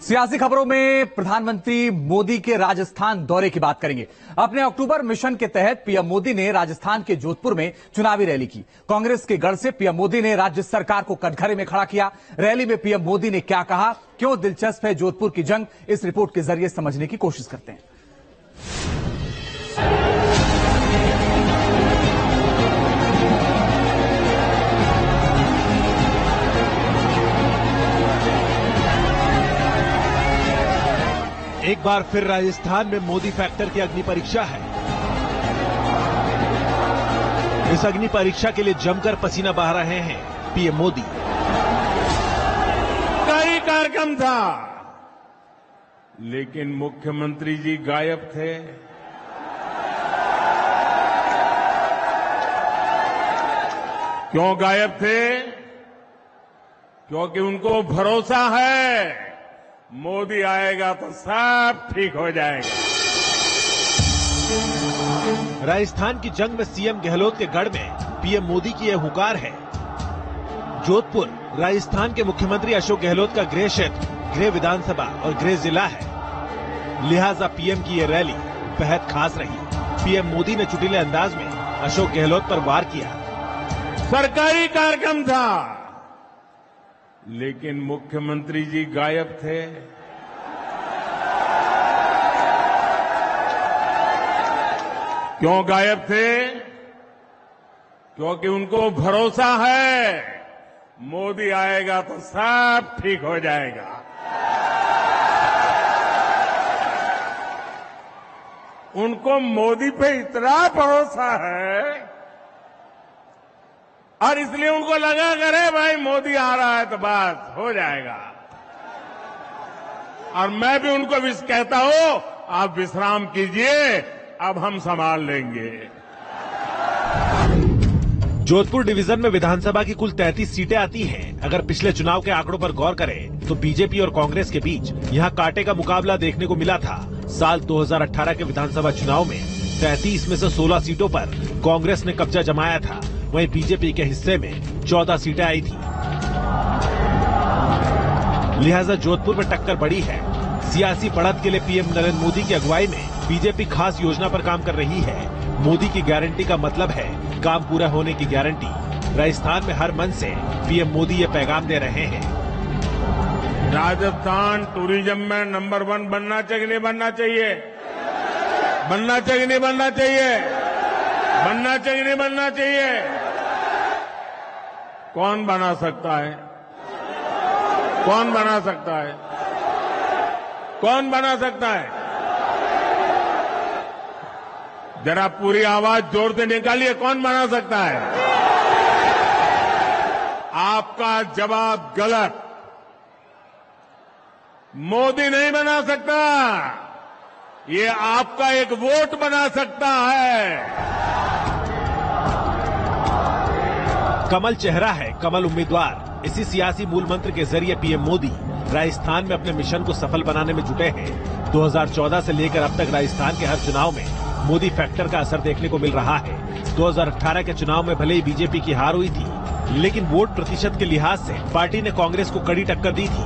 सियासी खबरों में प्रधानमंत्री मोदी के राजस्थान दौरे की बात करेंगे। अपने अक्टूबर मिशन के तहत पीएम मोदी ने राजस्थान के जोधपुर में चुनावी रैली की। कांग्रेस के गढ़ से पीएम मोदी ने राज्य सरकार को कटघरे में खड़ा किया। रैली में पीएम मोदी ने क्या कहा, क्यों दिलचस्प है जोधपुर की जंग, इस रिपोर्ट के जरिए समझने की कोशिश करते हैं। एक बार फिर राजस्थान में मोदी फैक्टर की अग्नि परीक्षा है। इस अग्नि परीक्षा के लिए जमकर पसीना बहा रहे हैं पीएम मोदी। कई कार्यक्रम था, लेकिन मुख्यमंत्री जी गायब थे। क्यों गायब थे? क्योंकि उनको भरोसा है मोदी आएगा तो सब ठीक हो जाएगा। राजस्थान की जंग में सीएम गहलोत के गढ़ में पीएम मोदी की यह हुकार है। जोधपुर राजस्थान के मुख्यमंत्री अशोक गहलोत का गृह क्षेत्र, गृह विधानसभा और गृह जिला है। लिहाजा पीएम की यह रैली बेहद खास रही। पीएम मोदी ने चुटीले अंदाज में अशोक गहलोत पर वार किया। सरकारी कार्यक्रम था, लेकिन मुख्यमंत्री जी गायब थे। क्यों गायब थे? क्योंकि उनको भरोसा है मोदी आएगा तो सब ठीक हो जाएगा। उनको मोदी पे इतना भरोसा है और इसलिए उनको लगा करे भाई मोदी आ रहा है तो बस हो जाएगा। और मैं भी उनको कहता हूं आप विश्राम कीजिए, अब हम संभाल लेंगे। जोधपुर डिवीजन में विधानसभा की कुल 33 सीटें आती हैं। अगर पिछले चुनाव के आंकड़ों पर गौर करें तो बीजेपी और कांग्रेस के बीच यहां कांटे का मुकाबला देखने को मिला था। साल 2018 के विधानसभा चुनाव में 33 में से 16 सीटों पर कांग्रेस ने कब्जा जमाया था। वहीं बीजेपी के हिस्से में 14 सीटें आई थी। लिहाजा जोधपुर में टक्कर बड़ी है। सियासी बढ़त के लिए पीएम नरेंद्र मोदी की अगुवाई में बीजेपी खास योजना पर काम कर रही है। मोदी की गारंटी का मतलब है काम पूरा होने की गारंटी। राजस्थान में हर मन से पीएम मोदी ये पैगाम दे रहे हैं। राजस्थान टूरिज्म में नंबर 1 बनना चाहिए, नहीं बनना चाहिए? बनना चाहिए, नहीं बनना चाहिए? बनना चाहिए, नहीं बनना चाहिए? कौन बना सकता है? कौन बना सकता है? कौन बना सकता है? जरा पूरी आवाज जोर से निकालिए, कौन बना सकता है? आपका जवाब गलत। मोदी नहीं बना सकता, ये आपका एक वोट बना सकता है। कमल चेहरा है, कमल उम्मीदवार। इसी सियासी मूल मंत्र के जरिए पीएम मोदी राजस्थान में अपने मिशन को सफल बनाने में जुटे हैं। 2014 से लेकर अब तक राजस्थान के हर चुनाव में मोदी फैक्टर का असर देखने को मिल रहा है। 2018 के चुनाव में भले ही बीजेपी की हार हुई थी, लेकिन वोट प्रतिशत के लिहाज से पार्टी ने कांग्रेस को कड़ी टक्कर दी थी।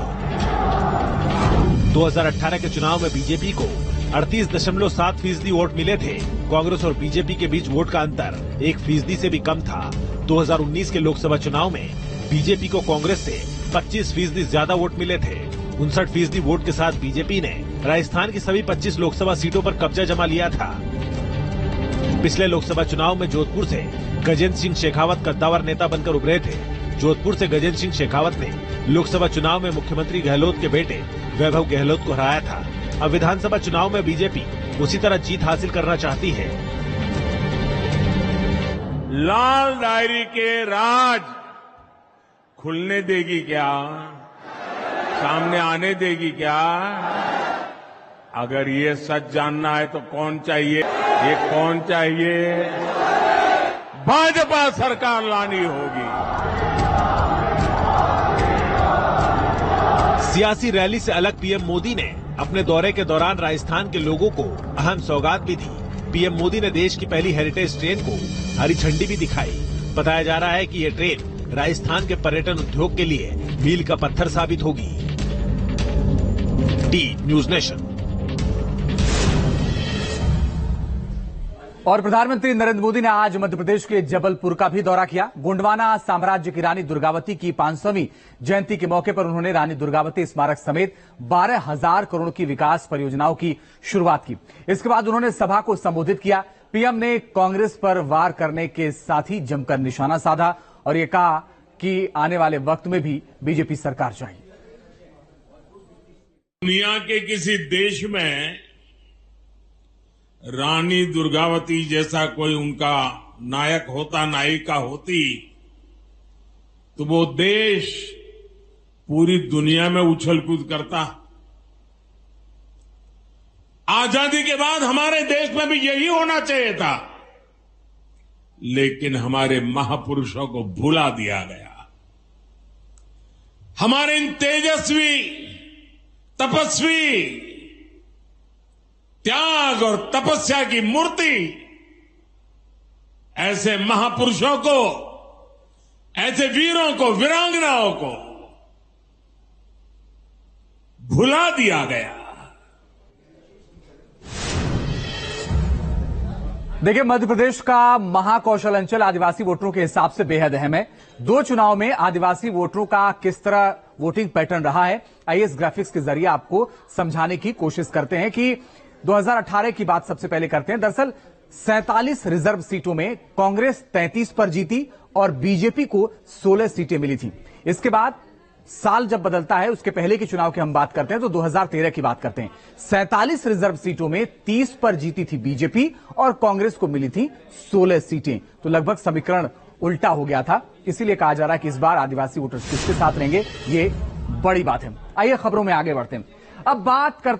2018 के चुनाव में बीजेपी को 38.7% वोट मिले थे। कांग्रेस और बीजेपी के बीच वोट का अंतर 1% से भी कम था। 2019 के लोकसभा चुनाव में बीजेपी को कांग्रेस से 25% ज्यादा वोट मिले थे। 59% वोट के साथ बीजेपी ने राजस्थान की सभी 25 लोकसभा सीटों पर कब्जा जमा लिया था। पिछले लोकसभा चुनाव में जोधपुर से गजेंद्र सिंह शेखावत कद्दावर नेता बनकर उभरे थे। जोधपुर से गजेंद्र सिंह शेखावत ने लोकसभा चुनाव में मुख्यमंत्री गहलोत के बेटे वैभव गहलोत को हराया था। अब विधानसभा चुनाव में बीजेपी उसी तरह जीत हासिल करना चाहती है। लाल डायरी के राज खुलने देगी क्या? सामने आने देगी क्या? अगर ये सच जानना है तो कौन चाहिए? ये कौन चाहिए? भाजपा सरकार लानी होगी। सियासी रैली से अलग पीएम मोदी ने अपने दौरे के दौरान राजस्थान के लोगों को अहम सौगात भी दी। पीएम मोदी ने देश की पहली हेरिटेज ट्रेन को हरी झंडी भी दिखाई। बताया जा रहा है कि ये ट्रेन राजस्थान के पर्यटन उद्योग के लिए मील का पत्थर साबित होगी। D news nation. और प्रधानमंत्री नरेंद्र मोदी ने आज मध्य प्रदेश के जबलपुर का भी दौरा किया। गोंडवाना साम्राज्य की रानी दुर्गावती की 500वीं जयंती के मौके पर उन्होंने रानी दुर्गावती स्मारक समेत 12,000 करोड़ की विकास परियोजनाओं की शुरुआत की। इसके बाद उन्होंने सभा को संबोधित किया। पीएम ने कांग्रेस पर वार करने के साथ ही जमकर निशाना साधा और ये कहा कि आने वाले वक्त में भी बीजेपी सरकार चाहिए। दुनिया के किसी देश में रानी दुर्गावती जैसा कोई उनका नायक होता, नायिका होती, तो वो देश पूरी दुनिया में उछल कूद करता। आजादी के बाद हमारे देश में भी यही होना चाहिए था, लेकिन हमारे महापुरुषों को भुला दिया गया। हमारे इन तेजस्वी, तपस्वी, त्याग और तपस्या की मूर्ति, ऐसे महापुरुषों को, ऐसे वीरों को, वीरांगनाओं को भुला दिया गया। देखिए, मध्य प्रदेश का महाकौशल अंचल आदिवासी वोटरों के हिसाब से बेहद अहम है। 2 चुनाव में आदिवासी वोटरों का किस तरह वोटिंग पैटर्न रहा है, आइए इस ग्राफिक्स के जरिए आपको समझाने की कोशिश करते हैं कि 2018 की बात सबसे पहले करते हैं। दरअसल 47 रिजर्व सीटों में कांग्रेस 33 पर जीती और बीजेपी को 16 सीटें मिली थी। इसके बाद साल जब बदलता है, उसके पहले के चुनाव की हम बात करते हैं तो 2013 की बात करते हैं। 47 रिजर्व सीटों में 30 पर जीती थी बीजेपी और कांग्रेस को मिली थी 16 सीटें। तो लगभग समीकरण उल्टा हो गया था। इसीलिए कहा जा रहा है कि इस बार आदिवासी वोटर्स किसके साथ रहेंगे, ये बड़ी बात है। आइए खबरों में आगे बढ़ते हैं। अब बात करते